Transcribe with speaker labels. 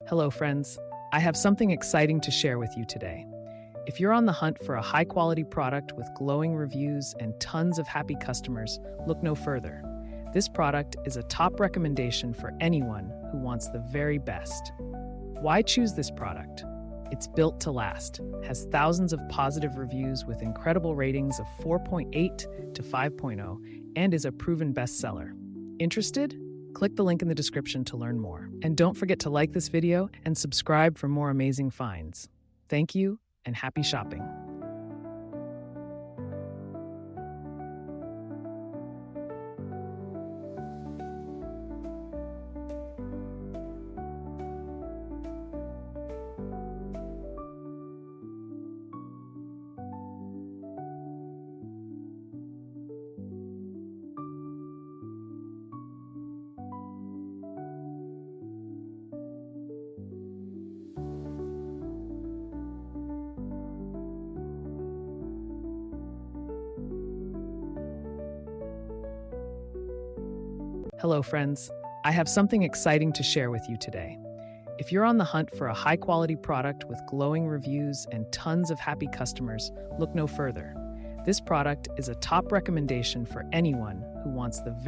Speaker 1: Hello, friends. I have something exciting to share with you today. If you're on the hunt for a high-quality product with glowing reviews and tons of happy customers, look no further. This product is a top recommendation for anyone who wants the very best. Why choose this product? It's built to last, has thousands of positive reviews with incredible ratings of 4.8 to 5.0, and is a proven bestseller. Interested? Click the link in the description to learn more. And don't forget to like this video and subscribe for more amazing finds. Thank you and happy shopping. Hello, friends. I have something exciting to share with you today. If you're on the hunt for a high-quality product with glowing reviews and tons of happy customers, look no further. This product is a top recommendation for anyone who wants the very